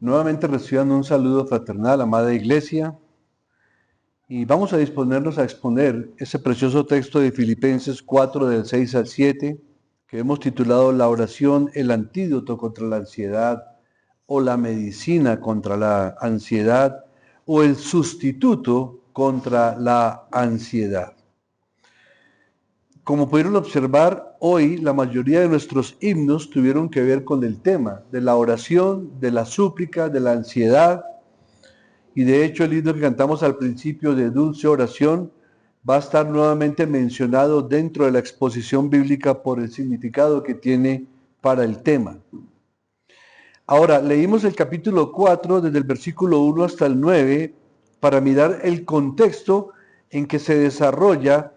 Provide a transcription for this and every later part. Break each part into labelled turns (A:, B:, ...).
A: Nuevamente reciban un saludo fraternal, amada iglesia, y vamos a disponernos a exponer ese precioso texto de Filipenses 4, del 6 al 7, que hemos titulado La oración, el antídoto contra la ansiedad, o la medicina contra la ansiedad, o el sustituto contra la ansiedad. Como pudieron observar, hoy la mayoría de nuestros himnos tuvieron que ver con el tema de la oración, de la súplica, de la ansiedad. Y de hecho el himno que cantamos al principio de Dulce Oración va a estar nuevamente mencionado dentro de la exposición bíblica por el significado que tiene para el tema. Ahora, leímos el capítulo 4 desde el versículo 1 hasta el 9 para mirar el contexto en que se desarrolla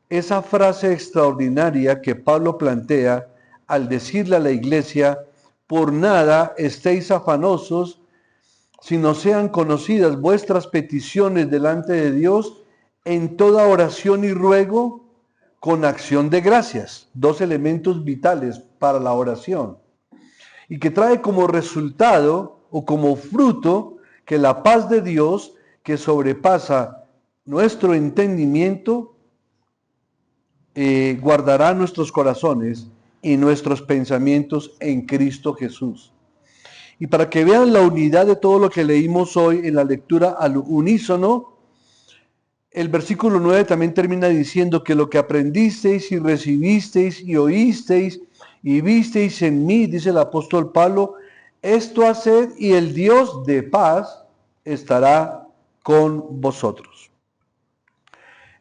A: esa frase extraordinaria que Pablo plantea al decirle a la iglesia: por nada estéis afanosos, sino sean conocidas vuestras peticiones delante de Dios en toda oración y ruego con acción de gracias. Dos elementos vitales para la oración. Y que trae como resultado o como fruto que la paz de Dios, que sobrepasa nuestro entendimiento, guardará nuestros corazones y nuestros pensamientos en Cristo Jesús. Y para que vean la unidad de todo lo que leímos hoy en la lectura al unísono, el versículo 9 también termina diciendo que lo que aprendisteis y recibisteis y oísteis y visteis en mí, dice el apóstol Pablo, esto haced y el Dios de paz estará con vosotros.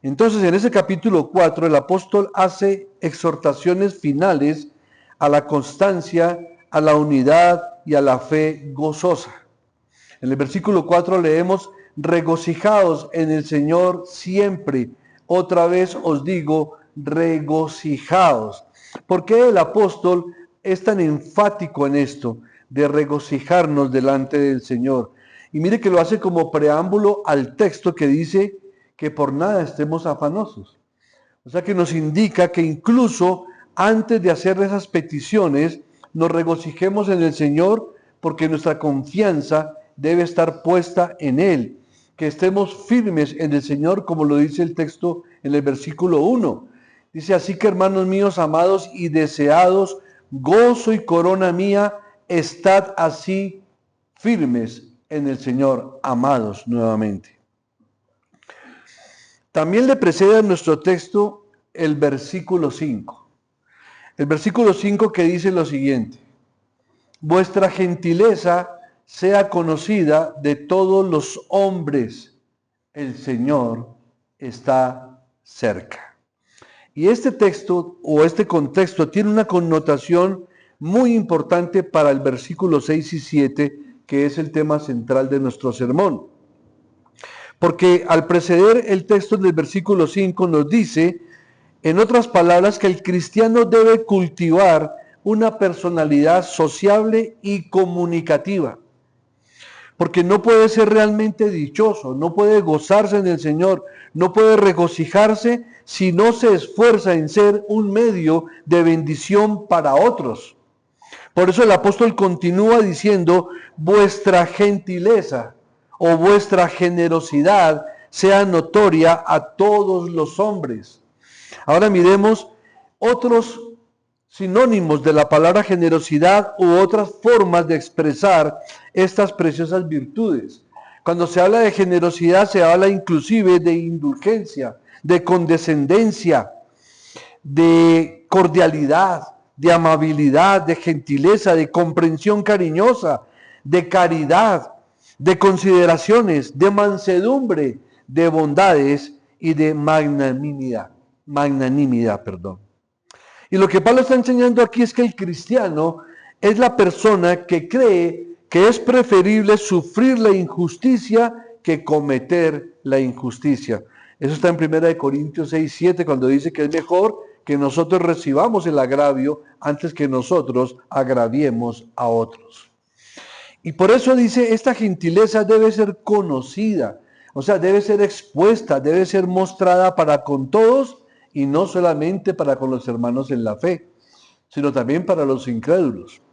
A: Entonces, en ese capítulo 4, el apóstol hace exhortaciones finales a la constancia, a la unidad y a la fe gozosa. En el versículo 4 leemos: regocijaos en el Señor siempre. Otra vez os digo, regocijaos. ¿Por qué el apóstol es tan enfático en esto de regocijarnos delante del Señor? Y mire que lo hace como preámbulo al texto que dice que por nada estemos afanosos. O sea que nos indica que incluso antes de hacer esas peticiones, nos regocijemos en el Señor, porque nuestra confianza debe estar puesta en Él. Que estemos firmes en el Señor, como lo dice el texto en el versículo 1. Dice: así que, hermanos míos amados y deseados, gozo y corona mía, estad así firmes en el Señor, amados nuevamente. También le precede a nuestro texto el versículo 5. El versículo 5 que dice lo siguiente: vuestra gentileza sea conocida de todos los hombres, el Señor está cerca. Y este texto o este contexto tiene una connotación muy importante para el versículo 6 y 7, que es el tema central de nuestro sermón. Porque al preceder el texto del versículo 5 nos dice, en otras palabras, que el cristiano debe cultivar una personalidad sociable y comunicativa. Porque no puede ser realmente dichoso, no puede gozarse en el Señor, no puede regocijarse si no se esfuerza en ser un medio de bendición para otros. Por eso el apóstol continúa diciendo: vuestra gentileza o vuestra generosidad sea notoria a todos los hombres. Ahora miremos otros sinónimos de la palabra generosidad u otras formas de expresar estas preciosas virtudes. Cuando se habla de generosidad, se habla inclusive de indulgencia, de condescendencia, de cordialidad, de amabilidad, de gentileza, de comprensión cariñosa, de caridad, de consideraciones, de mansedumbre, de bondades y de magnanimidad. Y lo que Pablo está enseñando aquí es que el cristiano es la persona que cree que es preferible sufrir la injusticia que cometer la injusticia. Eso está en 1 Corintios 6, 7, cuando dice que es mejor que nosotros recibamos el agravio antes que nosotros agraviemos a otros. Y por eso dice, esta gentileza debe ser conocida, o sea, debe ser expuesta, debe ser mostrada para con todos, y no solamente para con los hermanos en la fe, sino también para los incrédulos.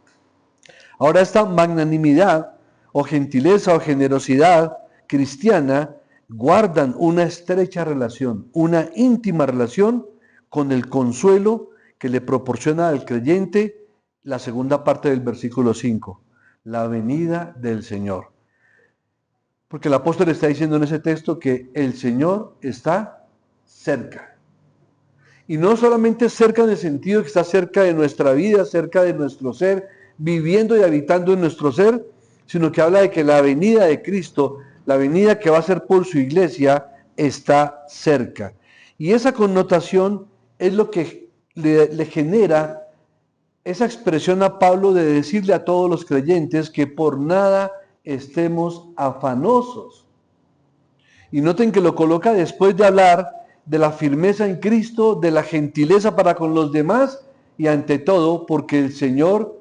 A: Ahora, esta magnanimidad o gentileza o generosidad cristiana guardan una estrecha relación, una íntima relación con el consuelo que le proporciona al creyente la segunda parte del versículo 5, la venida del Señor. Porque el apóstol está diciendo en ese texto que el Señor está cerca. Y no solamente cerca en el sentido que está cerca de nuestra vida, cerca de nuestro ser, viviendo y habitando en nuestro ser, sino que habla de que la venida de Cristo, la venida que va a ser por su iglesia, está cerca. Y esa connotación es lo que le genera esa expresión a Pablo de decirle a todos los creyentes que por nada estemos afanosos. Y noten que lo coloca después de hablar de la firmeza en Cristo, de la gentileza para con los demás y ante todo porque el Señor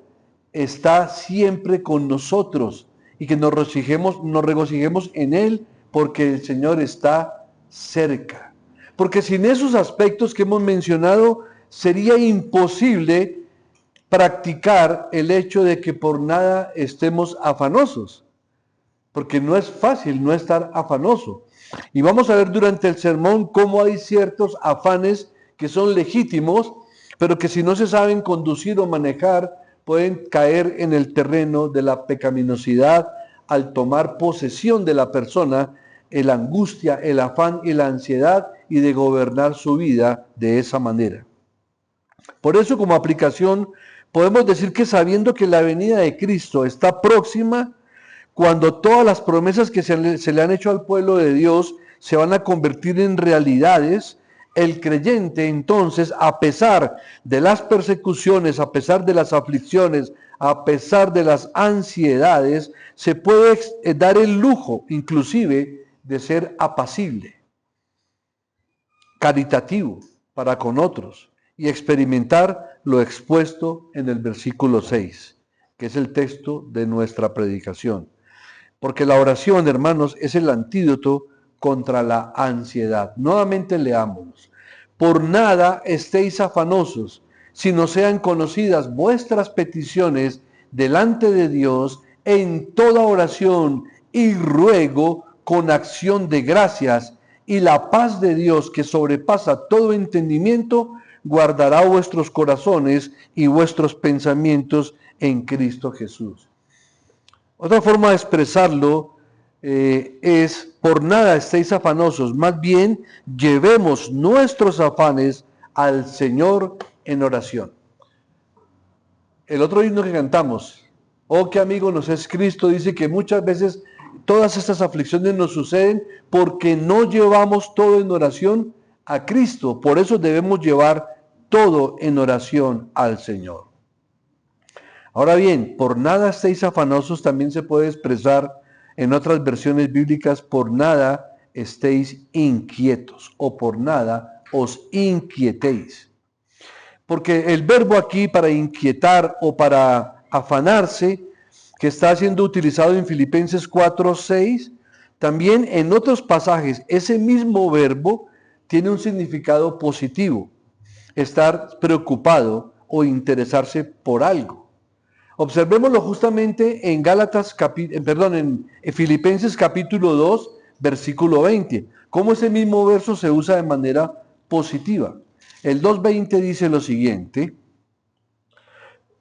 A: está siempre con nosotros y que nos regocijemos en Él porque el Señor está cerca. Porque sin esos aspectos que hemos mencionado sería imposible practicar el hecho de que por nada estemos afanosos, porque no es fácil no estar afanoso. Y vamos a ver durante el sermón cómo hay ciertos afanes que son legítimos, pero que si no se saben conducir o manejar, pueden caer en el terreno de la pecaminosidad al tomar posesión de la persona, la angustia, el afán y la ansiedad, y de gobernar su vida de esa manera. Por eso, como aplicación, podemos decir que sabiendo que la venida de Cristo está próxima, cuando todas las promesas que se le han hecho al pueblo de Dios se van a convertir en realidades, el creyente entonces, a pesar de las persecuciones, a pesar de las aflicciones, a pesar de las ansiedades, se puede dar el lujo inclusive de ser apacible, caritativo para con otros y experimentar lo expuesto en el versículo 6, que es el texto de nuestra predicación. Porque la oración, hermanos, es el antídoto contra la ansiedad. Nuevamente leámoslos. Por nada estéis afanosos, sino sean conocidas vuestras peticiones delante de Dios en toda oración y ruego con acción de gracias, y la paz de Dios, que sobrepasa todo entendimiento, guardará vuestros corazones y vuestros pensamientos en Cristo Jesús. Otra forma de expresarlo es, por nada estéis afanosos, más bien llevemos nuestros afanes al Señor en oración. El otro himno que cantamos, oh qué amigo nos es Cristo, dice que muchas veces todas estas aflicciones nos suceden porque no llevamos todo en oración a Cristo. Por eso debemos llevar todo en oración al Señor. Ahora bien, por nada estéis afanosos también se puede expresar en otras versiones bíblicas, por nada estéis inquietos o por nada os inquietéis. Porque el verbo aquí para inquietar o para afanarse, que está siendo utilizado en Filipenses 4:6, también en otros pasajes ese mismo verbo tiene un significado positivo, estar preocupado o interesarse por algo. Observémoslo justamente en en Filipenses capítulo 2, versículo 20, cómo ese mismo verso se usa de manera positiva. El 2:20 dice lo siguiente: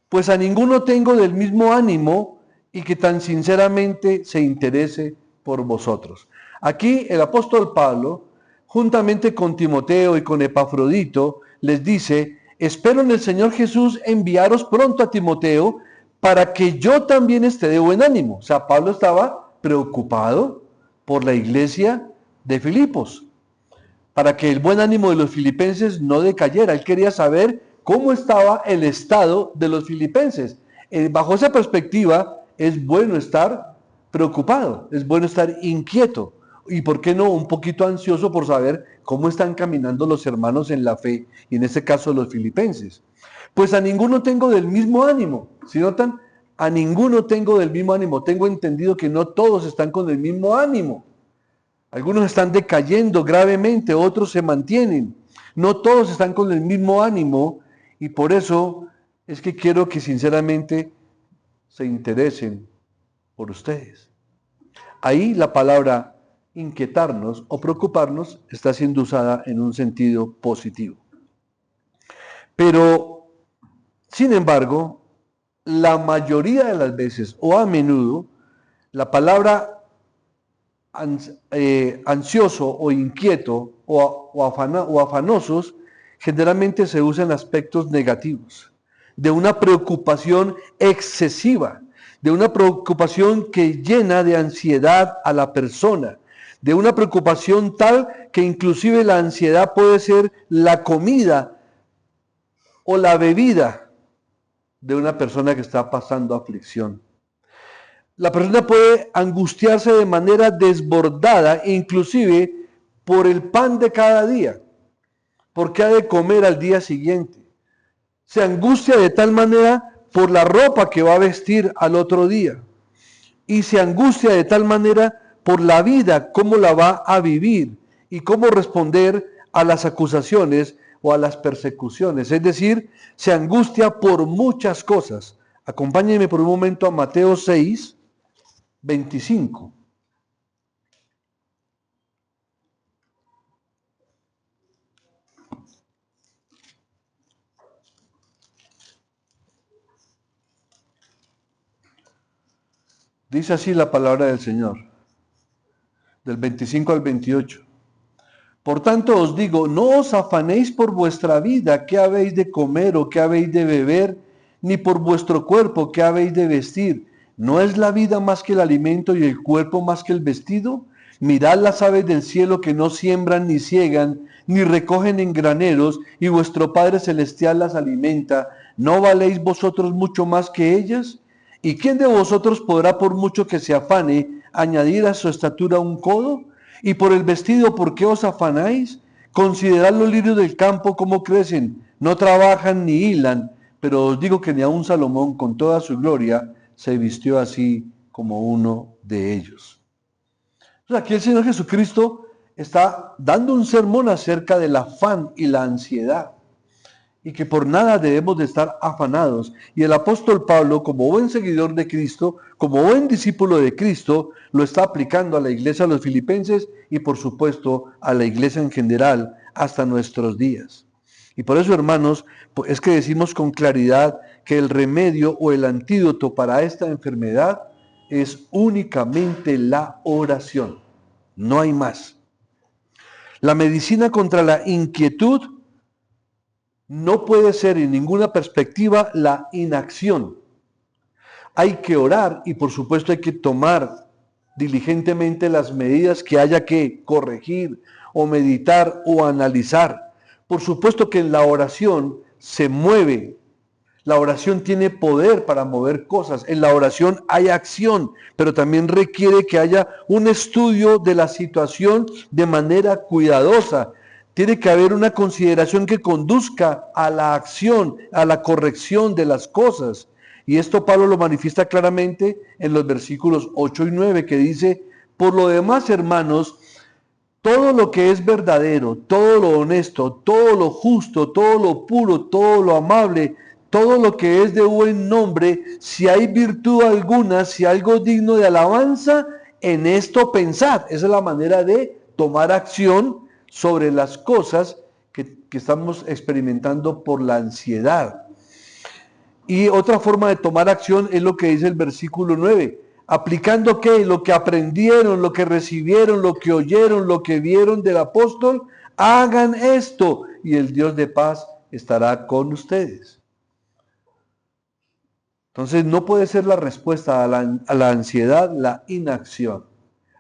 A: pues a ninguno tengo del mismo ánimo y que tan sinceramente se interese por vosotros. Aquí el apóstol Pablo, juntamente con Timoteo y con Epafrodito, les dice: espero en el Señor Jesús enviaros pronto a Timoteo, para que yo también esté de buen ánimo. O sea, Pablo estaba preocupado por la iglesia de Filipos, para que el buen ánimo de los filipenses no decayera. Él quería saber cómo estaba el estado de los filipenses. Bajo esa perspectiva, es bueno estar preocupado, es bueno estar inquieto. Y por qué no, un poquito ansioso por saber cómo están caminando los hermanos en la fe, y en este caso los filipenses. Pues a ninguno tengo del mismo ánimo. Si notan, a ninguno tengo del mismo ánimo. Tengo entendido que no todos están con el mismo ánimo. Algunos están decayendo gravemente, otros se mantienen. No todos están con el mismo ánimo, y por eso es que quiero que sinceramente se interesen por ustedes. Ahí la palabra inquietarnos o preocuparnos está siendo usada en un sentido positivo. Pero, sin embargo, la mayoría de las veces o a menudo, la palabra ansioso o inquieto o afanosos generalmente se usa en aspectos negativos, de una preocupación excesiva, de una preocupación que llena de ansiedad a la persona, de una preocupación tal que inclusive la ansiedad puede ser la comida o la bebida de una persona que está pasando aflicción. La persona puede angustiarse de manera desbordada, inclusive por el pan de cada día, porque ha de comer al día siguiente. Se angustia de tal manera por la ropa que va a vestir al otro día. Y se angustia de tal manera por la vida, cómo la va a vivir y cómo responder a las acusaciones o a las persecuciones. Es decir, se angustia por muchas cosas. Acompáñenme por un momento a Mateo 6, 25. Dice así la palabra del Señor, del 25 al 28. Por tanto os digo, no os afanéis por vuestra vida, qué habéis de comer o qué habéis de beber, ni por vuestro cuerpo, qué habéis de vestir. ¿No es la vida más que el alimento y el cuerpo más que el vestido? Mirad las aves del cielo que no siembran ni ciegan, ni recogen en graneros, y vuestro Padre Celestial las alimenta. ¿No valéis vosotros mucho más que ellas? ¿Y quién de vosotros podrá, por mucho que se afane, añadir a su estatura un codo? Y por el vestido, ¿por qué os afanáis? Considerad los lirios del campo cómo crecen, no trabajan ni hilan, pero os digo que ni aun Salomón con toda su gloria se vistió así como uno de ellos. Entonces aquí el Señor Jesucristo está dando un sermón acerca del afán y la ansiedad, y que por nada debemos de estar afanados. Y el apóstol Pablo, como buen seguidor de Cristo, como buen discípulo de Cristo, lo está aplicando a la iglesia de los filipenses y por supuesto a la iglesia en general hasta nuestros días. Y por eso, hermanos, es que decimos con claridad que el remedio o el antídoto para esta enfermedad es únicamente la oración. No hay más. La medicina contra la inquietud no puede ser en ninguna perspectiva la inacción. Hay que orar y por supuesto hay que tomar diligentemente las medidas que haya que corregir o meditar o analizar. Por supuesto que en la oración se mueve. La oración tiene poder para mover cosas. En la oración hay acción, pero también requiere que haya un estudio de la situación de manera cuidadosa. Tiene que haber una consideración que conduzca a la acción, a la corrección de las cosas. Y esto Pablo lo manifiesta claramente en los versículos 8 y 9, que dice, por lo demás, hermanos, todo lo que es verdadero, todo lo honesto, todo lo justo, todo lo puro, todo lo amable, todo lo que es de buen nombre, si hay virtud alguna, si algo digno de alabanza, en esto pensad. Esa es la manera de tomar acción sobre las cosas que estamos experimentando por la ansiedad. Y otra forma de tomar acción es lo que dice el versículo 9. ¿Aplicando qué? Lo que aprendieron, lo que recibieron, lo que oyeron, lo que vieron del apóstol, hagan esto y el Dios de paz estará con ustedes. Entonces no puede ser la respuesta a la ansiedad la inacción.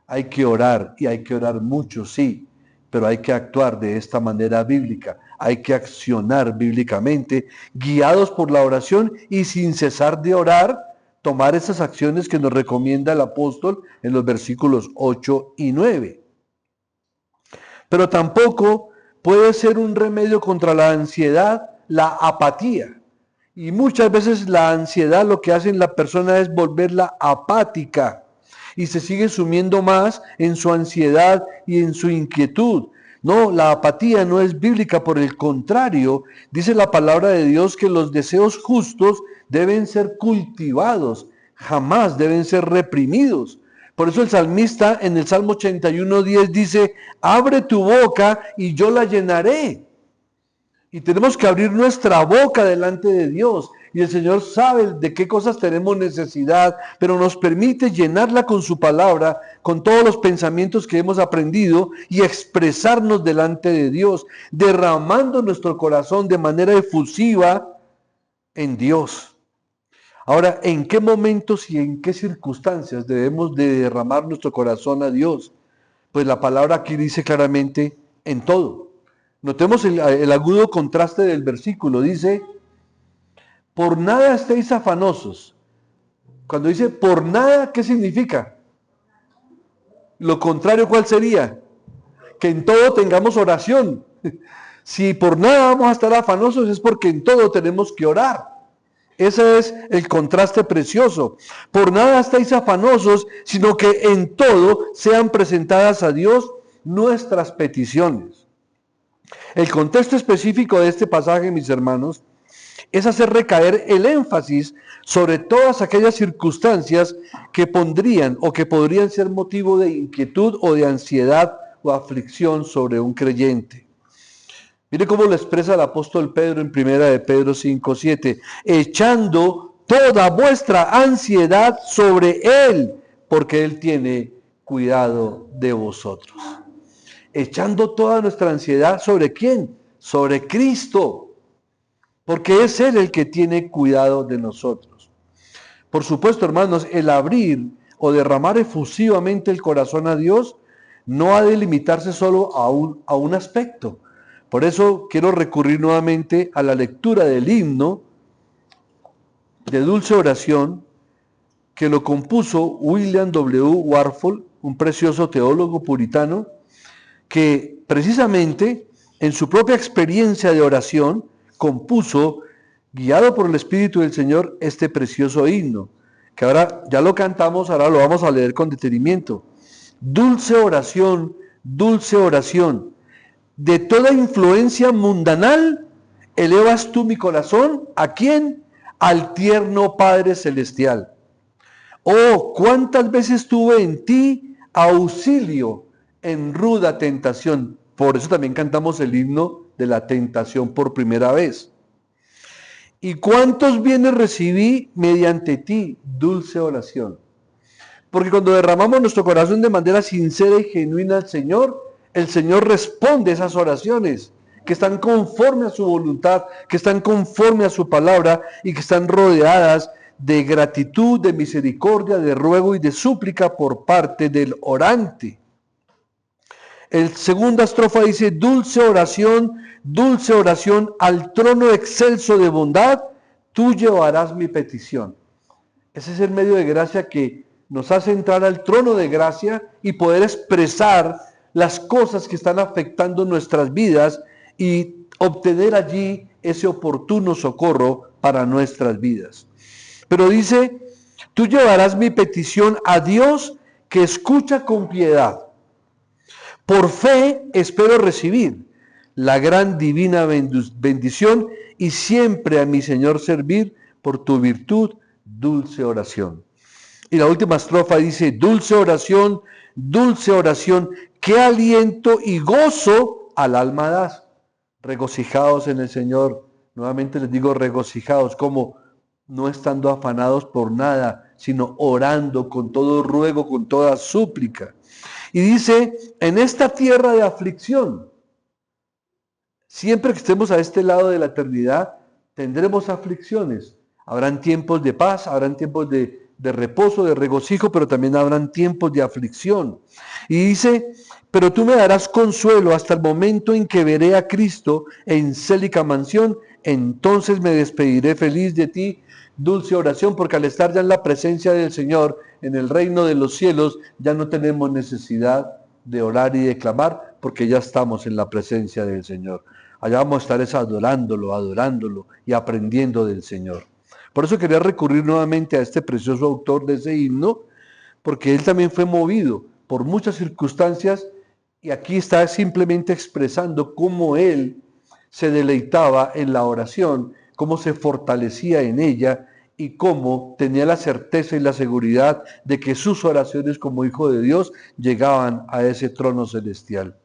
A: Hay que orar y hay que orar mucho, sí, pero hay que actuar de esta manera bíblica. Hay que accionar bíblicamente, guiados por la oración y sin cesar de orar, tomar esas acciones que nos recomienda el apóstol en los versículos 8 y 9. Pero tampoco puede ser un remedio contra la ansiedad la apatía. Y muchas veces la ansiedad lo que hace en la persona es volverla apática y se sigue sumiendo más en su ansiedad y en su inquietud. No, la apatía no es bíblica, por el contrario, dice la palabra de Dios que los deseos justos deben ser cultivados, jamás deben ser reprimidos. Por eso el salmista en el Salmo 81:10 dice, abre tu boca y yo la llenaré. Y tenemos que abrir nuestra boca delante de Dios. Y el Señor sabe de qué cosas tenemos necesidad, pero nos permite llenarla con su palabra, con todos los pensamientos que hemos aprendido y expresarnos delante de Dios, derramando nuestro corazón de manera efusiva en Dios. Ahora, ¿en qué momentos y en qué circunstancias debemos de derramar nuestro corazón a Dios? Pues la palabra aquí dice claramente, en todo. Notemos el agudo contraste del versículo. Dice, por nada estéis afanosos. Cuando dice por nada, ¿qué significa? Lo contrario, ¿cuál sería? Que en todo tengamos oración. Si por nada vamos a estar afanosos es porque en todo tenemos que orar. Ese es el contraste precioso. Por nada estáis afanosos, sino que en todo sean presentadas a Dios nuestras peticiones. El contexto específico de este pasaje, mis hermanos, es hacer recaer el énfasis sobre todas aquellas circunstancias que pondrían o que podrían ser motivo de inquietud o de ansiedad o aflicción sobre un creyente. Mire cómo lo expresa el apóstol Pedro en 1 de Pedro 5:7, echando toda vuestra ansiedad sobre Él, porque Él tiene cuidado de vosotros. Echando toda nuestra ansiedad ¿sobre quién? Sobre Cristo, porque es Él el que tiene cuidado de nosotros. Por supuesto, hermanos, el abrir o derramar efusivamente el corazón a Dios no ha de limitarse solo a un aspecto. Por eso quiero recurrir nuevamente a la lectura del himno de dulce oración que lo compuso William W. Warford, un precioso teólogo puritano, que precisamente en su propia experiencia de oración compuso, guiado por el Espíritu del Señor, este precioso himno, que ahora ya lo cantamos, ahora lo vamos a leer con detenimiento. Dulce oración, de toda influencia mundanal, elevas tú mi corazón, ¿a quién? Al tierno Padre Celestial. Oh, cuántas veces tuve en ti auxilio en ruda tentación. Por eso también cantamos el himno de la tentación por primera vez. Y cuántos bienes recibí mediante ti, dulce oración. Porque cuando derramamos nuestro corazón de manera sincera y genuina al Señor, el Señor responde esas oraciones que están conforme a su voluntad, que están conforme a su palabra y que están rodeadas de gratitud, de misericordia, de ruego y de súplica por parte del orante. El segunda estrofa dice, dulce oración, al trono excelso de bondad, tú llevarás mi petición. Ese es el medio de gracia que nos hace entrar al trono de gracia y poder expresar las cosas que están afectando nuestras vidas y obtener allí ese oportuno socorro para nuestras vidas. Pero dice, tú llevarás mi petición a Dios que escucha con piedad. Por fe espero recibir la gran divina bendición y siempre a mi Señor servir por tu virtud, dulce oración. Y la última estrofa dice, dulce oración, qué aliento y gozo al alma das. Regocijados en el Señor. Nuevamente les digo regocijados, como no estando afanados por nada, sino orando con todo ruego, con toda súplica. Y dice, en esta tierra de aflicción, siempre que estemos a este lado de la eternidad, tendremos aflicciones. Habrán tiempos de paz, habrán tiempos de reposo, de regocijo, pero también habrán tiempos de aflicción. Y dice, pero tú me darás consuelo hasta el momento en que veré a Cristo en célica mansión, entonces me despediré feliz de ti, dulce oración, porque al estar ya en la presencia del Señor, en el reino de los cielos, ya no tenemos necesidad de orar y de clamar, porque ya estamos en la presencia del Señor. Allá vamos a estar adorándolo y aprendiendo del Señor. Por eso quería recurrir nuevamente a este precioso autor de ese himno, porque él también fue movido por muchas circunstancias y aquí está simplemente expresando cómo él se deleitaba en la oración, cómo se fortalecía en ella y cómo tenía la certeza y la seguridad de que sus oraciones como hijo de Dios llegaban a ese trono celestial.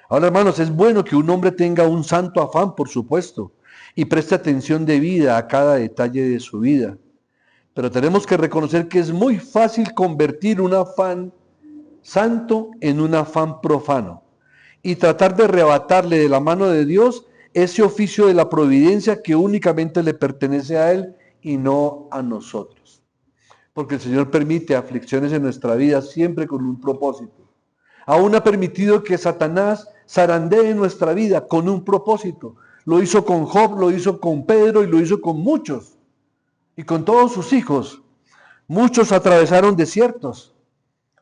A: Ahora, hermanos, es bueno que un hombre tenga un santo afán, por supuesto, y preste atención debida a cada detalle de su vida. Pero tenemos que reconocer que es muy fácil convertir un afán santo en un afán profano y tratar de arrebatarle de la mano de Dios ese oficio de la providencia que únicamente le pertenece a Él y no a nosotros. Porque el Señor permite aflicciones en nuestra vida siempre con un propósito. Aún ha permitido que Satanás zarandee nuestra vida con un propósito. Lo hizo con Job, lo hizo con Pedro y lo hizo con muchos. Y con todos sus hijos. Muchos atravesaron desiertos,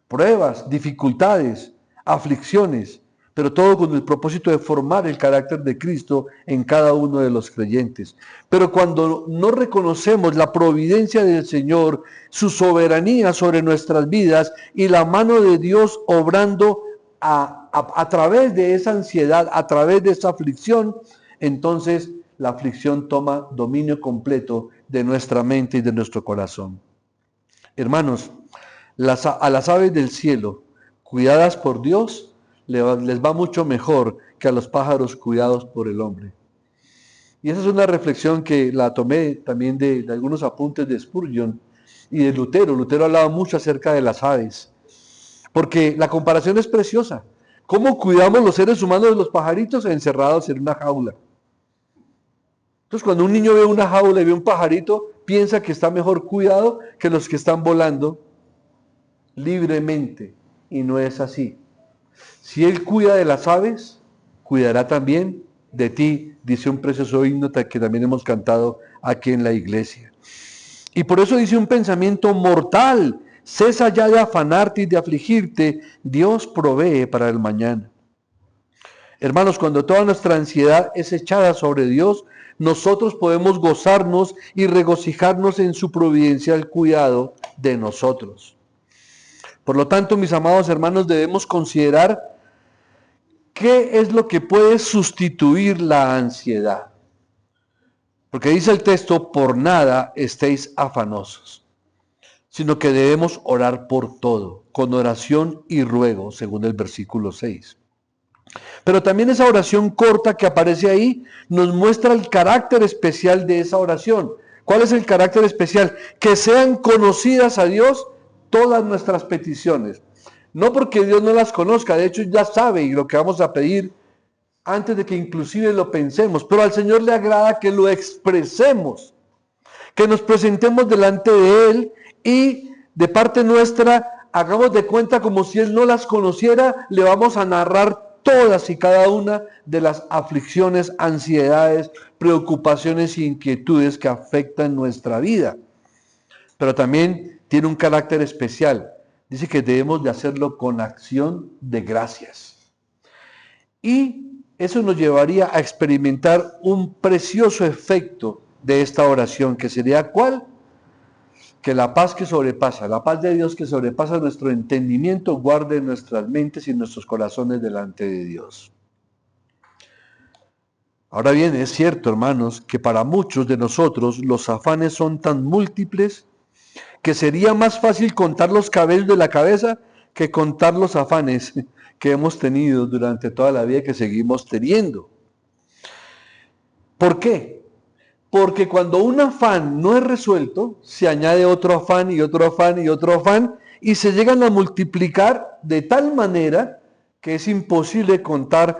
A: pruebas, dificultades, aflicciones, pero todo con el propósito de formar el carácter de Cristo en cada uno de los creyentes. Pero cuando no reconocemos la providencia del Señor, su soberanía sobre nuestras vidas y la mano de Dios obrando a través de esa ansiedad, a través de esa aflicción, entonces la aflicción toma dominio completo de nuestra mente y de nuestro corazón. Hermanos, a las aves del cielo, cuidadas por Dios, les va mucho mejor que a los pájaros cuidados por el hombre. Y esa es una reflexión que la tomé también de algunos apuntes de Spurgeon y de Lutero. Lutero hablaba mucho acerca de las aves, porque la comparación es preciosa. ¿Cómo cuidamos los seres humanos de los pajaritos encerrados en una jaula? Entonces, cuando un niño ve una jaula y ve un pajarito, piensa que está mejor cuidado que los que están volando libremente, y no es así. Si Él cuida de las aves, cuidará también de ti, dice un precioso himno que también hemos cantado aquí en la iglesia. Y por eso dice un pensamiento mortal: cesa ya de afanarte y de afligirte, Dios provee para el mañana. Hermanos, cuando toda nuestra ansiedad es echada sobre Dios, nosotros podemos gozarnos y regocijarnos en su providencial cuidado de nosotros. Por lo tanto, mis amados hermanos, debemos considerar qué es lo que puede sustituir la ansiedad. Porque dice el texto: por nada estéis afanosos, sino que debemos orar por todo, con oración y ruego, según el versículo 6. Pero también esa oración corta que aparece ahí nos muestra el carácter especial de esa oración. ¿Cuál es el carácter especial? Que sean conocidas a Dios todas nuestras peticiones. No porque Dios no las conozca, de hecho ya sabe lo que vamos a pedir antes de que inclusive lo pensemos, pero al Señor le agrada que lo expresemos, que nos presentemos delante de Él y de parte nuestra hagamos de cuenta como si Él no las conociera. Le vamos a narrar todas y cada una de las aflicciones, ansiedades, preocupaciones e inquietudes que afectan nuestra vida. Pero también tiene un carácter especial. Dice que debemos de hacerlo con acción de gracias. Y eso nos llevaría a experimentar un precioso efecto de esta oración, que sería ¿cuál? Que la paz que sobrepasa, la paz de Dios que sobrepasa nuestro entendimiento, guarde nuestras mentes y nuestros corazones delante de Dios. Ahora bien, es cierto, hermanos, que para muchos de nosotros los afanes son tan múltiples que sería más fácil contar los cabellos de la cabeza que contar los afanes que hemos tenido durante toda la vida y que seguimos teniendo. ¿Por qué? Porque cuando un afán no es resuelto, se añade otro afán y otro afán y otro afán, y se llegan a multiplicar de tal manera que es imposible contar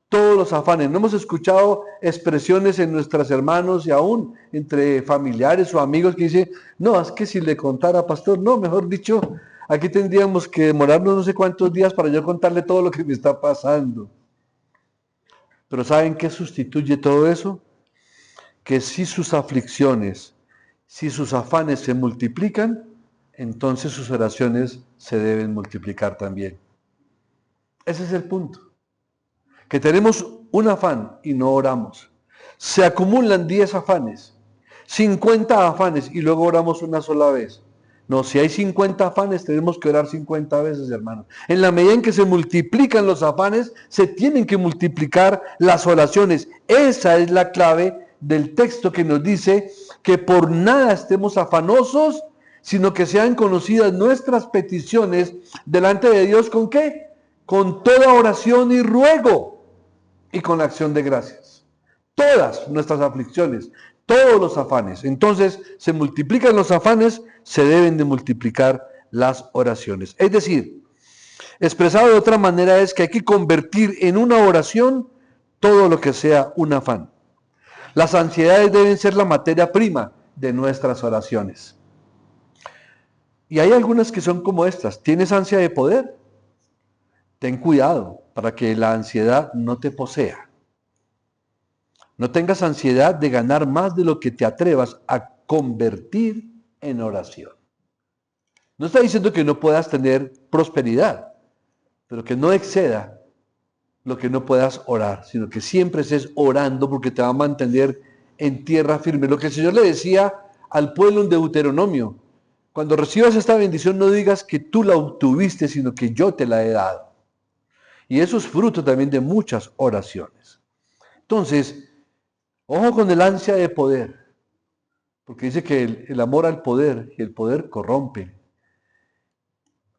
A: todos los afanes. No hemos escuchado expresiones en nuestros hermanos y aún entre familiares o amigos que dicen: no, es que si le contara, pastor, no, mejor dicho, aquí tendríamos que demorarnos no sé cuántos días para yo contarle todo lo que me está pasando. Pero ¿saben qué sustituye todo eso? Que si sus aflicciones, si sus afanes se multiplican, entonces sus oraciones se deben multiplicar también. Ese es el punto. Que tenemos un afán y no oramos. Se acumulan 10 afanes, 50 afanes y luego oramos una sola vez. No, si hay 50 afanes, tenemos que orar 50 veces, hermanos. En la medida en que se multiplican los afanes, se tienen que multiplicar las oraciones. Esa es la clave del texto que nos dice que por nada estemos afanosos, sino que sean conocidas nuestras peticiones delante de Dios, ¿con qué? Con toda oración y ruego y con la acción de gracias. Todas nuestras aflicciones, todos los afanes. Entonces, se multiplican los afanes, se deben de multiplicar las oraciones. Es decir, expresado de otra manera es que hay que convertir en una oración todo lo que sea un afán. Las ansiedades deben ser la materia prima de nuestras oraciones. Y hay algunas que son como estas. ¿Tienes ansia de poder? Ten cuidado para que la ansiedad no te posea. No tengas ansiedad de ganar más de lo que te atrevas a convertir en oración. No está diciendo que no puedas tener prosperidad, pero que no exceda lo que no puedas orar, sino que siempre estés orando porque te va a mantener en tierra firme. Lo que el Señor le decía al pueblo en Deuteronomio: cuando recibas esta bendición no digas que tú la obtuviste, sino que yo te la he dado. Y eso es fruto también de muchas oraciones. Entonces, ojo con el ansia de poder, porque dice que el amor al poder y el poder corrompe.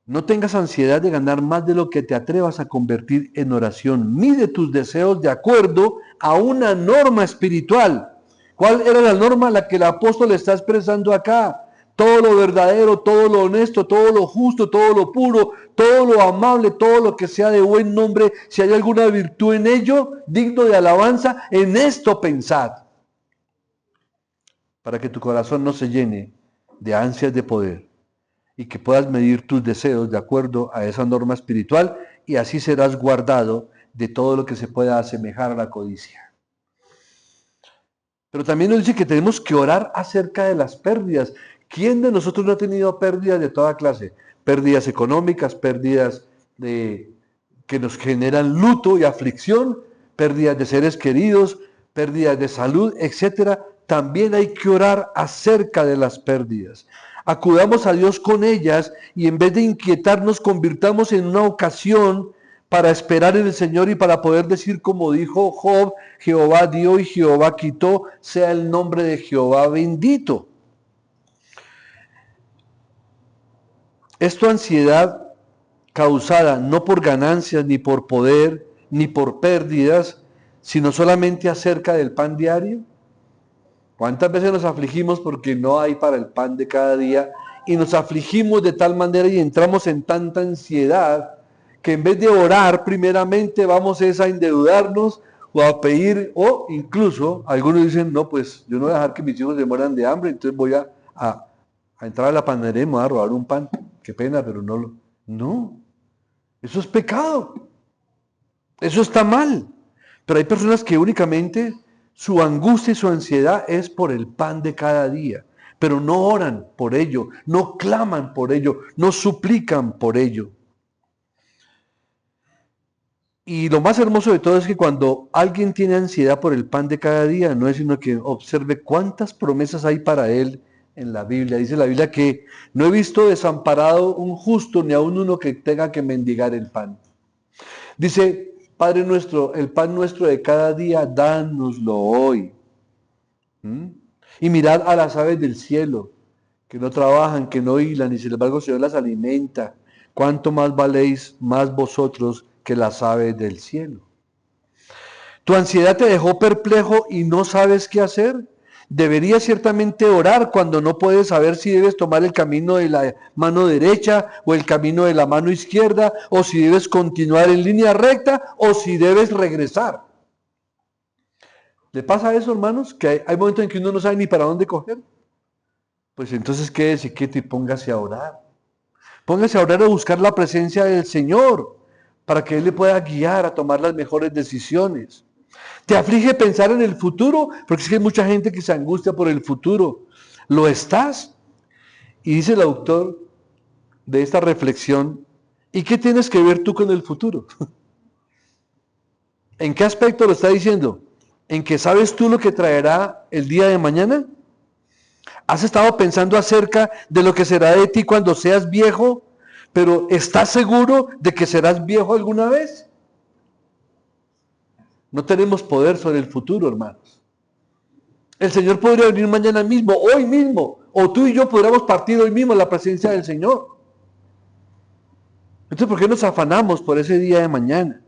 A: No tengas ansiedad de ganar más de lo que te atrevas a convertir en oración. Mide tus deseos de acuerdo a una norma espiritual. ¿Cuál era la norma? La que el apóstol está expresando acá. Todo lo verdadero, todo lo honesto, todo lo justo, todo lo puro, todo lo amable, todo lo que sea de buen nombre, si hay alguna virtud en ello, digno de alabanza, en esto pensad. Para que tu corazón no se llene de ansias de poder y que puedas medir tus deseos de acuerdo a esa norma espiritual, y así serás guardado de todo lo que se pueda asemejar a la codicia. Pero también nos dice que tenemos que orar acerca de las pérdidas. ¿Quién de nosotros no ha tenido pérdidas de toda clase? Pérdidas económicas, pérdidas que nos generan luto y aflicción, pérdidas de seres queridos, pérdidas de salud, etc. También hay que orar acerca de las pérdidas. Acudamos a Dios con ellas y en vez de inquietarnos, convirtamos en una ocasión para esperar en el Señor y para poder decir como dijo Job: Jehová dio y Jehová quitó, sea el nombre de Jehová bendito. Esto ansiedad causada no por ganancias, ni por poder, ni por pérdidas, sino solamente acerca del pan diario. ¿Cuántas veces nos afligimos porque no hay para el pan de cada día? Y nos afligimos de tal manera y entramos en tanta ansiedad que en vez de orar primeramente vamos a endeudarnos o a pedir, o incluso algunos dicen: no, pues yo no voy a dejar que mis hijos se mueran de hambre, entonces voy a entrar a la panadería y me voy a robar un pan. Qué pena, pero no, eso es pecado, eso está mal. Pero hay personas que únicamente su angustia y su ansiedad es por el pan de cada día, pero no oran por ello, no claman por ello, no suplican por ello. Y lo más hermoso de todo es que cuando alguien tiene ansiedad por el pan de cada día, no es sino que observe cuántas promesas hay para él en la Biblia. Dice la Biblia que no he visto desamparado un justo, ni aun uno que tenga que mendigar el pan. Dice: Padre nuestro, el pan nuestro de cada día, dánoslo hoy. Y mirad a las aves del cielo, que no trabajan, que no hilan, y sin embargo el Señor las alimenta. ¿Cuánto más valéis más vosotros que las aves del cielo? ¿Tu ansiedad te dejó perplejo y no sabes qué hacer? Deberías ciertamente orar cuando no puedes saber si debes tomar el camino de la mano derecha o el camino de la mano izquierda, o si debes continuar en línea recta o si debes regresar. ¿Le pasa eso, hermanos? Que hay momentos en que uno no sabe ni para dónde coger. Pues entonces quédese quieto y póngase a orar. Póngase a orar, a buscar la presencia del Señor para que Él le pueda guiar a tomar las mejores decisiones. ¿Te aflige pensar en el futuro? Porque es que hay mucha gente que se angustia por el futuro. ¿Lo estás? Y dice el autor de esta reflexión: ¿y qué tienes que ver tú con el futuro? ¿En qué aspecto lo está diciendo? ¿En que sabes tú lo que traerá el día de mañana? ¿Has estado pensando acerca de lo que será de ti cuando seas viejo? ¿Pero estás seguro de que serás viejo alguna vez? No tenemos poder sobre el futuro, hermanos. El Señor podría venir mañana mismo, hoy mismo, o tú y yo podríamos partir hoy mismo en la presencia del Señor. Entonces, ¿por qué nos afanamos por ese día de mañana?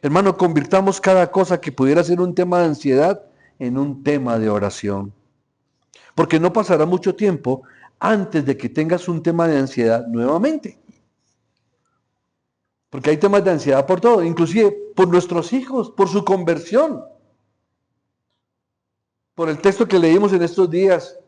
A: Hermano, convirtamos cada cosa que pudiera ser un tema de ansiedad en un tema de oración. Porque no pasará mucho tiempo antes de que tengas un tema de ansiedad nuevamente. Porque hay temas de ansiedad por todo, inclusive por nuestros hijos, por su conversión. Por el texto que leímos en estos días,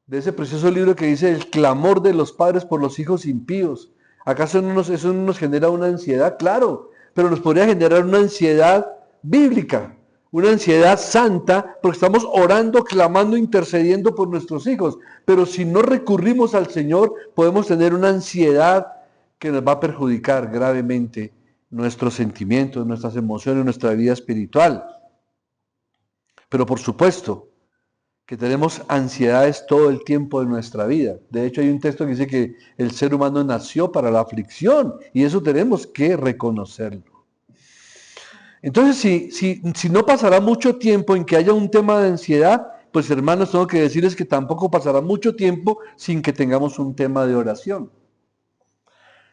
A: de ese precioso libro que dice el clamor de los padres por los hijos impíos. ¿Acaso eso no nos genera una ansiedad? Claro, pero nos podría generar una ansiedad bíblica, una ansiedad santa, porque estamos orando, clamando, intercediendo por nuestros hijos. Pero si no recurrimos al Señor, podemos tener una ansiedad que nos va a perjudicar gravemente nuestros sentimientos, nuestras emociones, nuestra vida espiritual. Pero por supuesto que tenemos ansiedades todo el tiempo de nuestra vida. De hecho, hay un texto que dice que el ser humano nació para la aflicción y eso tenemos que reconocerlo. Entonces, si no pasará mucho tiempo en que haya un tema de ansiedad, pues hermanos, tengo que decirles que tampoco pasará mucho tiempo sin que tengamos un tema de oración.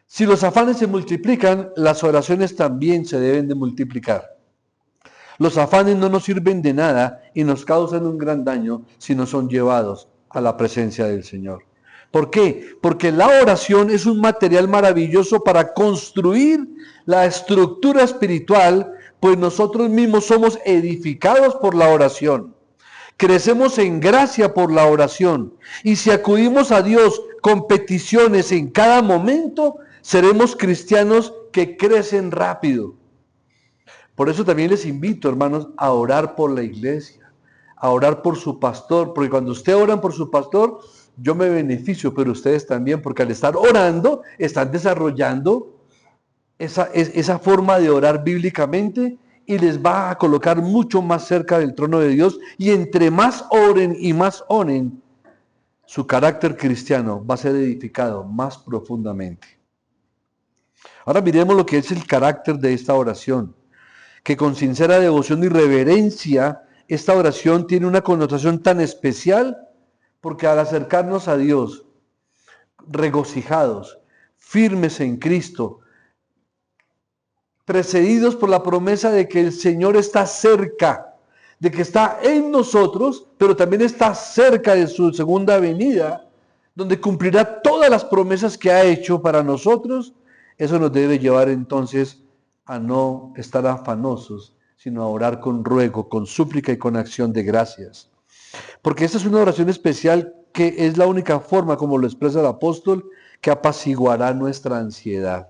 A: Si los afanes se multiplican, las oraciones también se deben de multiplicar. Los afanes no nos sirven de nada y nos causan un gran daño si no son llevados a la presencia del Señor. ¿Por qué? Porque la oración es un material maravilloso para construir la estructura espiritual, pues nosotros mismos somos edificados por la oración. Crecemos en gracia por la oración. Y si acudimos a Dios con peticiones en cada momento, seremos cristianos que crecen rápido. Por eso también les invito, hermanos, a orar por la iglesia, a orar por su pastor, porque cuando ustedes oran por su pastor, yo me beneficio, pero ustedes también, porque al estar orando, están desarrollando esa forma de orar bíblicamente y les va a colocar mucho más cerca del trono de Dios, y entre más oren y más oren, su carácter cristiano va a ser edificado más profundamente. Ahora miremos lo que es el carácter de esta oración. Que con sincera devoción y reverencia, esta oración tiene una connotación tan especial, porque al acercarnos a Dios, regocijados, firmes en Cristo, precedidos por la promesa de que el Señor está cerca, de que está en nosotros, pero también está cerca de su segunda venida, donde cumplirá todas las promesas que ha hecho para nosotros, eso nos debe llevar entonces a no estar afanosos, sino a orar con ruego, con súplica y con acción de gracias. Porque esta es una oración especial que es la única forma, como lo expresa el apóstol, que apaciguará nuestra ansiedad.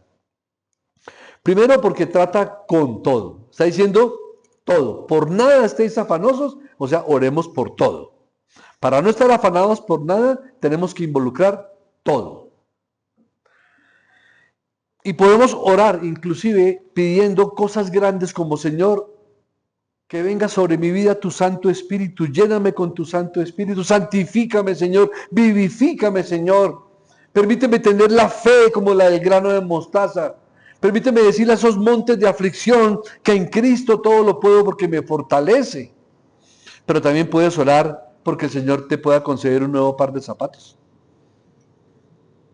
A: Primero porque trata con todo. Está diciendo todo. Por nada estéis afanosos, o sea, oremos por todo. Para no estar afanados por nada, tenemos que involucrar todo. Y podemos orar inclusive pidiendo cosas grandes como: Señor, que venga sobre mi vida tu Santo Espíritu, lléname con tu Santo Espíritu, santifícame, Señor, vivifícame, Señor. Permíteme tener la fe como la del grano de mostaza. Permíteme decirle a esos montes de aflicción que en Cristo todo lo puedo porque me fortalece. Pero también puedes orar porque el Señor te pueda conceder un nuevo par de zapatos.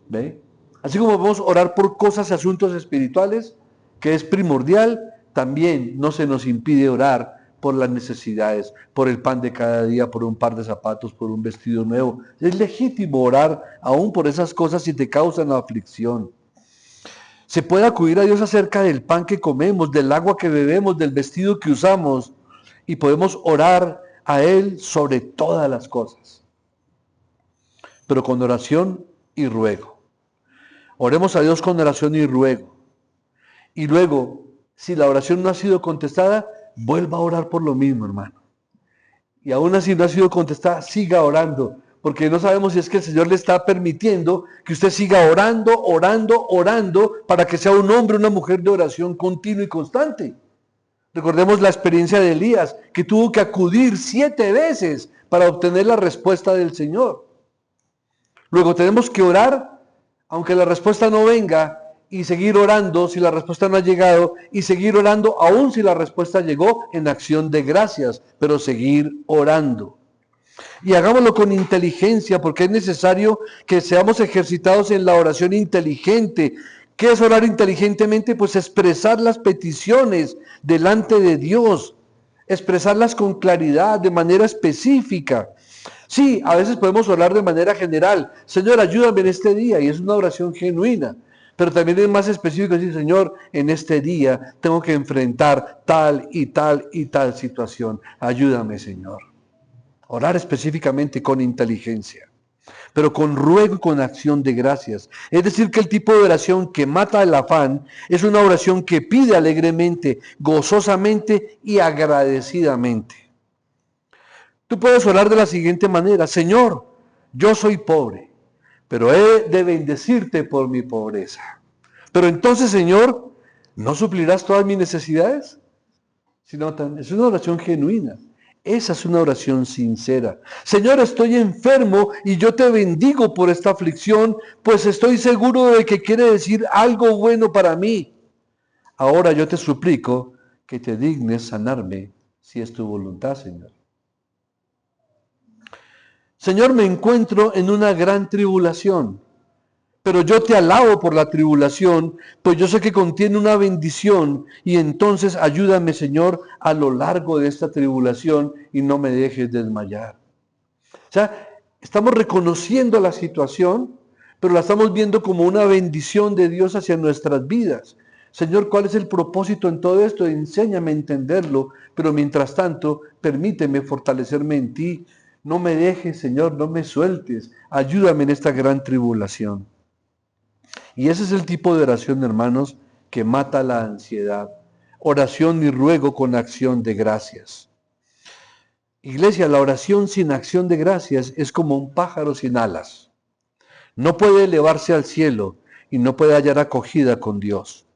A: ¿Ve? Así como podemos orar por cosas y asuntos espirituales, que es primordial, también no se nos impide orar por las necesidades, por el pan de cada día, por un par de zapatos, por un vestido nuevo. Es legítimo orar aún por esas cosas si te causan aflicción. Se puede acudir a Dios acerca del pan que comemos, del agua que bebemos, del vestido que usamos, y podemos orar a Él sobre todas las cosas, pero con oración y ruego. Oremos a Dios con oración y ruego. Y luego, si la oración no ha sido contestada, vuelva a orar por lo mismo, hermano. Y aún así no ha sido contestada, siga orando, porque no sabemos si es que el Señor le está permitiendo que usted siga orando, orando, orando, para que sea un hombre, una mujer de oración continua y constante. Recordemos la experiencia de Elías, que tuvo que acudir 7 veces para obtener la respuesta del Señor. Luego tenemos que orar, aunque la respuesta no venga, y seguir orando si la respuesta no ha llegado, y seguir orando aún si la respuesta llegó, en acción de gracias, pero seguir orando. Y hagámoslo con inteligencia, porque es necesario que seamos ejercitados en la oración inteligente. ¿Qué es orar inteligentemente? Pues expresar las peticiones delante de Dios, expresarlas con claridad, de manera específica. Sí, a veces podemos orar de manera general. Señor, ayúdame en este día, y es una oración genuina. Pero también es más específico decir, Señor, en este día tengo que enfrentar tal y tal y tal situación. Ayúdame, Señor. Orar específicamente con inteligencia, pero con ruego y con acción de gracias. Es decir, que el tipo de oración que mata el afán es una oración que pide alegremente, gozosamente y agradecidamente. Tú puedes orar de la siguiente manera: Señor, yo soy pobre, pero he de bendecirte por mi pobreza. Pero entonces, Señor, ¿no suplirás todas mis necesidades? Sino es una oración genuina. Esa es una oración sincera. Señor, estoy enfermo y yo te bendigo por esta aflicción, pues estoy seguro de que quiere decir algo bueno para mí. Ahora yo te suplico que te dignes sanarme si es tu voluntad, Señor. Señor, me encuentro en una gran tribulación, pero yo te alabo por la tribulación, pues yo sé que contiene una bendición, y entonces ayúdame, Señor, a lo largo de esta tribulación y no me dejes desmayar. O sea, estamos reconociendo la situación, pero la estamos viendo como una bendición de Dios hacia nuestras vidas. Señor, ¿cuál es el propósito en todo esto? Enséñame a entenderlo, pero mientras tanto, permíteme fortalecerme en ti. No me dejes, Señor, no me sueltes. Ayúdame en esta gran tribulación. Y ese es el tipo de oración, hermanos, que mata la ansiedad. Oración y ruego con acción de gracias. Iglesia, la oración sin acción de gracias es como un pájaro sin alas. No puede elevarse al cielo y no puede hallar acogida con Dios.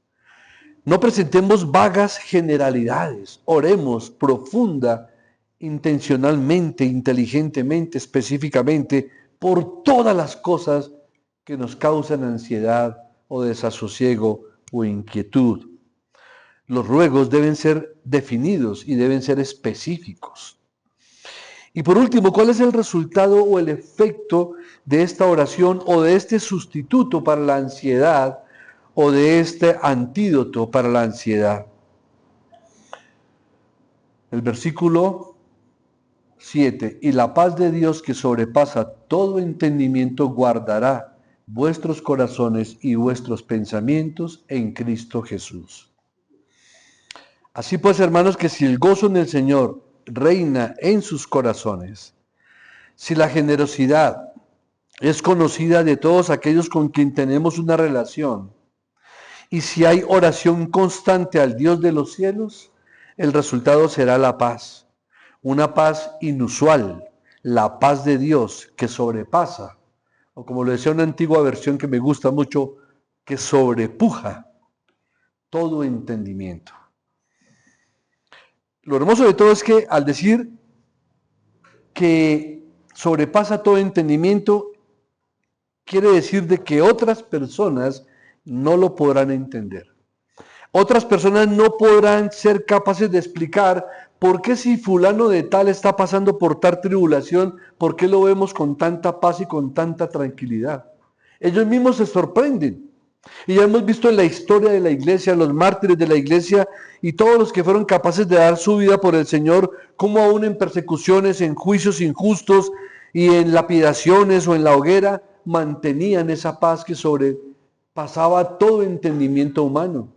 A: No presentemos vagas generalidades. Oremos profunda, intencionalmente, inteligentemente, específicamente, por todas las cosas que nos causan ansiedad o desasosiego o inquietud. Los ruegos deben ser definidos y deben ser específicos. Y por último, ¿cuál es el resultado o el efecto de esta oración o de este sustituto para la ansiedad o de este antídoto para la ansiedad? El versículo 7, y la paz de Dios que sobrepasa todo entendimiento guardará vuestros corazones y vuestros pensamientos en Cristo Jesús. Así pues, hermanos, que si el gozo en el Señor reina en sus corazones, si la generosidad es conocida de todos aquellos con quien tenemos una relación, y si hay oración constante al Dios de los cielos, el resultado será la paz, una paz inusual, la paz de Dios que sobrepasa, o como lo decía una antigua versión que me gusta mucho, que sobrepuja todo entendimiento. Lo hermoso de todo es que al decir que sobrepasa todo entendimiento, quiere decir de que otras personas no lo podrán entender. Otras personas no podrán ser capaces de explicar por qué si fulano de tal está pasando por tal tribulación, por qué lo vemos con tanta paz y con tanta tranquilidad. Ellos mismos se sorprenden. Y ya hemos visto en la historia de la iglesia, los mártires de la iglesia y todos los que fueron capaces de dar su vida por el Señor, como aún en persecuciones, en juicios injustos y en lapidaciones o en la hoguera, mantenían esa paz que sobrepasaba todo entendimiento humano.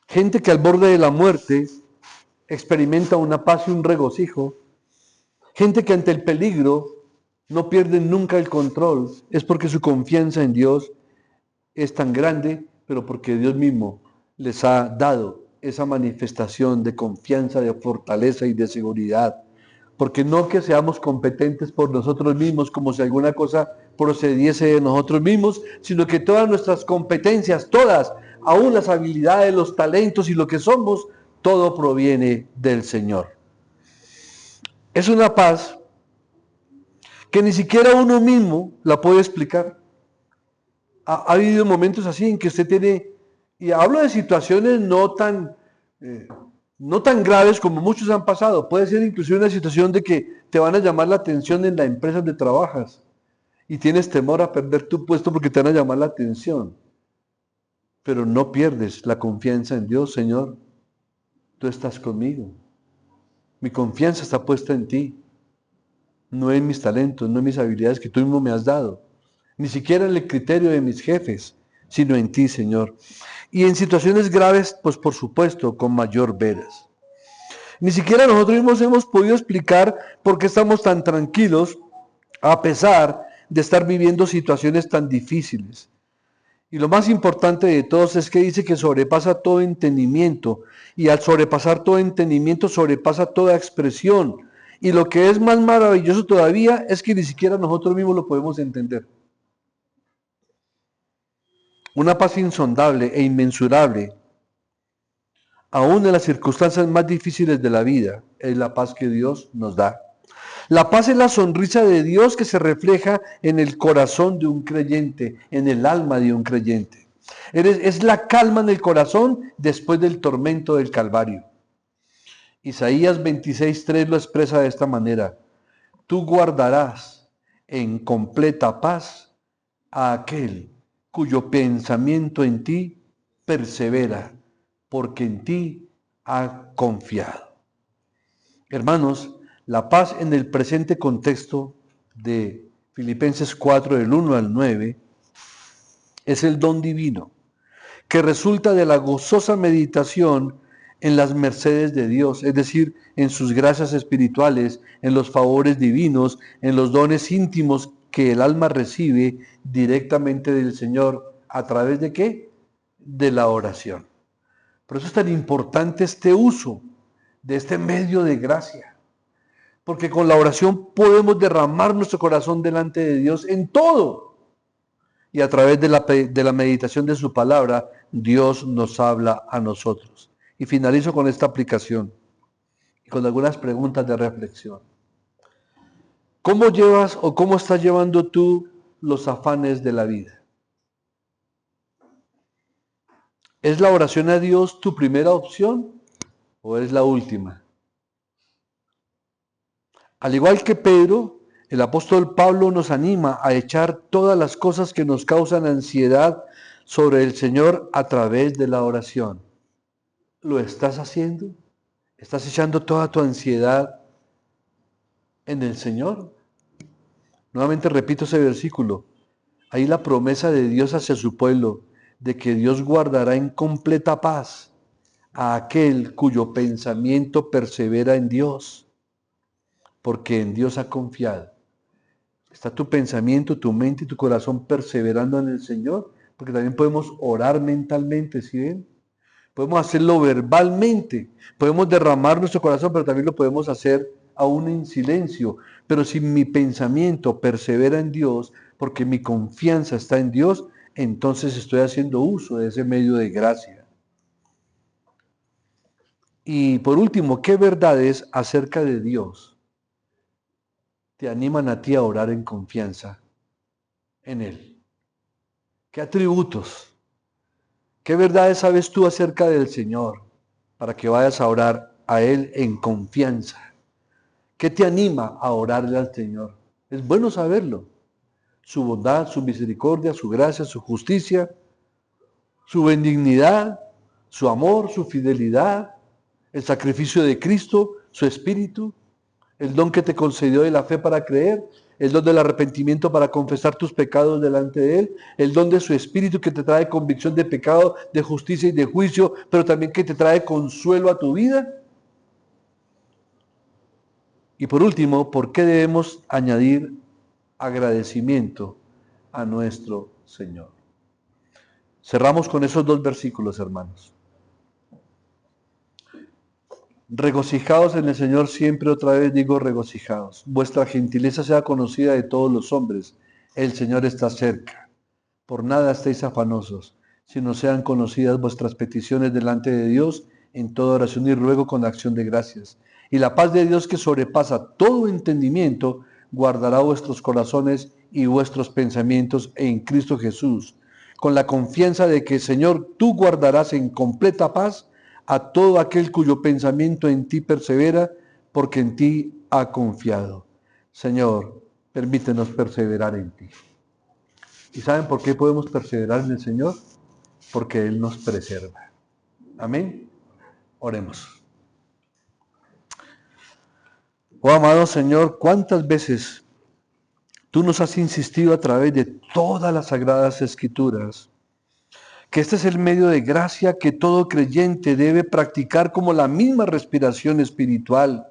A: Gente que al borde de la muerte experimenta una paz y un regocijo. Gente que ante el peligro no pierde nunca el control. Es porque su confianza en Dios es tan grande, pero porque Dios mismo les ha dado esa manifestación de confianza, de fortaleza y de seguridad. Porque no que seamos competentes por nosotros mismos, como si alguna cosa procediese de nosotros mismos, sino que todas nuestras competencias, todas, aún las habilidades, los talentos y lo que somos, todo proviene del Señor. Es una paz que ni siquiera uno mismo la puede explicar. Ha habido momentos así en que usted tiene, y hablo de situaciones eh, no tan graves como muchos han pasado. Puede ser inclusive una situación de que te van a llamar la atención en la empresa donde trabajas y tienes temor a perder tu puesto porque te van a llamar la atención. Pero no pierdes la confianza en Dios. Señor, tú estás conmigo. Mi confianza está puesta en ti, no en mis talentos, no en mis habilidades que tú mismo me has dado, ni siquiera en el criterio de mis jefes, sino en ti, Señor. Y en situaciones graves, pues por supuesto, con mayor veras. Ni siquiera nosotros mismos hemos podido explicar por qué estamos tan tranquilos a pesar de estar viviendo situaciones tan difíciles. Y lo más importante de todos es que dice que sobrepasa todo entendimiento. Y al sobrepasar todo entendimiento, sobrepasa toda expresión. Y lo que es más maravilloso todavía es que ni siquiera nosotros mismos lo podemos entender. Una paz insondable e inmensurable, aún en las circunstancias más difíciles de la vida, es la paz que Dios nos da. La paz es la sonrisa de Dios que se refleja en el corazón de un creyente, en el alma de un creyente. Es la calma en el corazón después del tormento del Calvario. Isaías 26:3 lo expresa de esta manera: tú guardarás en completa paz a aquel cuyo pensamiento en ti persevera, porque en ti ha confiado. Hermanos, la paz en el presente contexto de Filipenses 4, del 1 al 9, es el don divino que resulta de la gozosa meditación en las mercedes de Dios, es decir, en sus gracias espirituales, en los favores divinos, en los dones íntimos que el alma recibe directamente del Señor. ¿A través de qué? De la oración. Por eso es tan importante este uso de este medio de gracia, porque con la oración podemos derramar nuestro corazón delante de Dios en todo. Y a través de la meditación de su palabra, Dios nos habla a nosotros. Y finalizo con esta aplicación y con algunas preguntas de reflexión. ¿Cómo llevas o cómo estás llevando tú los afanes de la vida? ¿Es la oración a Dios tu primera opción o es la última? Al igual que Pedro, el apóstol Pablo nos anima a echar todas las cosas que nos causan ansiedad sobre el Señor a través de la oración. ¿Lo estás haciendo? ¿Estás echando toda tu ansiedad en el Señor? Nuevamente repito ese versículo. Ahí la promesa de Dios hacia su pueblo, de que Dios guardará en completa paz a aquel cuyo pensamiento persevera en Dios, porque en Dios ha confiado. ¿Está tu pensamiento, tu mente y tu corazón perseverando en el Señor? Porque también podemos orar mentalmente, ¿sí ven? Podemos hacerlo verbalmente, podemos derramar nuestro corazón, pero también lo podemos hacer aún en silencio. Pero si mi pensamiento persevera en Dios, porque mi confianza está en Dios, entonces estoy haciendo uso de ese medio de gracia. Y por último, ¿qué verdades acerca de Dios te animan a ti a orar en confianza en Él? ¿Qué atributos? ¿Qué verdades sabes tú acerca del Señor para que vayas a orar a Él en confianza? ¿Qué te anima a orarle al Señor? Es bueno saberlo. Su bondad, su misericordia, su gracia, su justicia, su benignidad, su amor, su fidelidad, el sacrificio de Cristo, su espíritu, el don que te concedió de la fe para creer, el don del arrepentimiento para confesar tus pecados delante de Él, el don de su espíritu que te trae convicción de pecado, de justicia y de juicio, pero también que te trae consuelo a tu vida. Y por último, ¿por qué debemos añadir agradecimiento a nuestro Señor? Cerramos con esos dos versículos, hermanos. Regocijaos en el Señor siempre, otra vez digo regocijaos. Vuestra gentileza sea conocida de todos los hombres. El Señor está cerca. Por nada estéis afanosos, sino sean conocidas vuestras peticiones delante de Dios en toda oración y ruego con acción de gracias. Y la paz de Dios que sobrepasa todo entendimiento, guardará vuestros corazones y vuestros pensamientos en Cristo Jesús. con la confianza de que, Señor, tú guardarás en completa paz a todo aquel cuyo pensamiento en ti persevera, porque en ti ha confiado. Señor, permítenos perseverar en ti. ¿Y saben por qué podemos perseverar en el Señor? Porque Él nos preserva. Amén. Oremos. Oh amado Señor, ¿cuántas veces tú nos has insistido a través de todas las sagradas escrituras que este es el medio de gracia que todo creyente debe practicar como la misma respiración espiritual?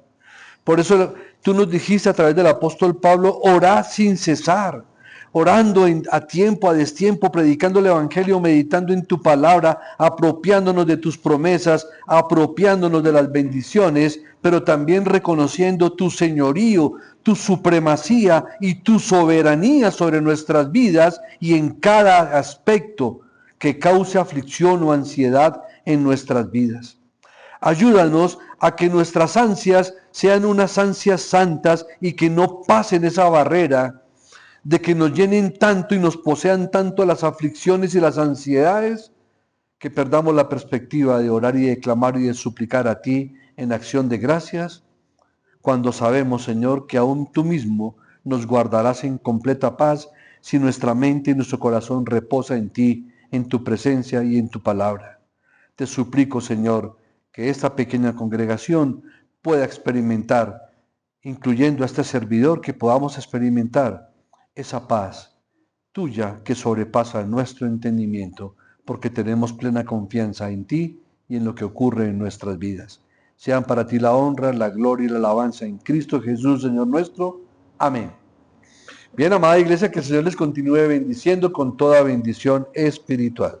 A: Por eso tú nos dijiste a través del apóstol Pablo, orad sin cesar, orando a tiempo, a destiempo, predicando el evangelio, meditando en tu palabra, apropiándonos de tus promesas, apropiándonos de las bendiciones, pero también reconociendo tu señorío, tu supremacía y tu soberanía sobre nuestras vidas y en cada aspecto que cause aflicción o ansiedad en nuestras vidas. Ayúdanos a que nuestras ansias sean unas ansias santas y que no pasen esa barrera de que nos llenen tanto y nos posean tanto las aflicciones y las ansiedades que perdamos la perspectiva de orar y de clamar y de suplicar a ti en acción de gracias, cuando sabemos, Señor, que aún tú mismo nos guardarás en completa paz si nuestra mente y nuestro corazón reposa en ti, en tu presencia y en tu palabra. Te suplico, Señor, que esta pequeña congregación pueda experimentar, incluyendo a este servidor, que podamos experimentar esa paz tuya que sobrepasa nuestro entendimiento, porque tenemos plena confianza en ti y en lo que ocurre en nuestras vidas. Sean para ti la honra, la gloria y la alabanza en Cristo Jesús, Señor nuestro. Amén. Bien, amada iglesia, que el Señor les continúe bendiciendo con toda bendición espiritual.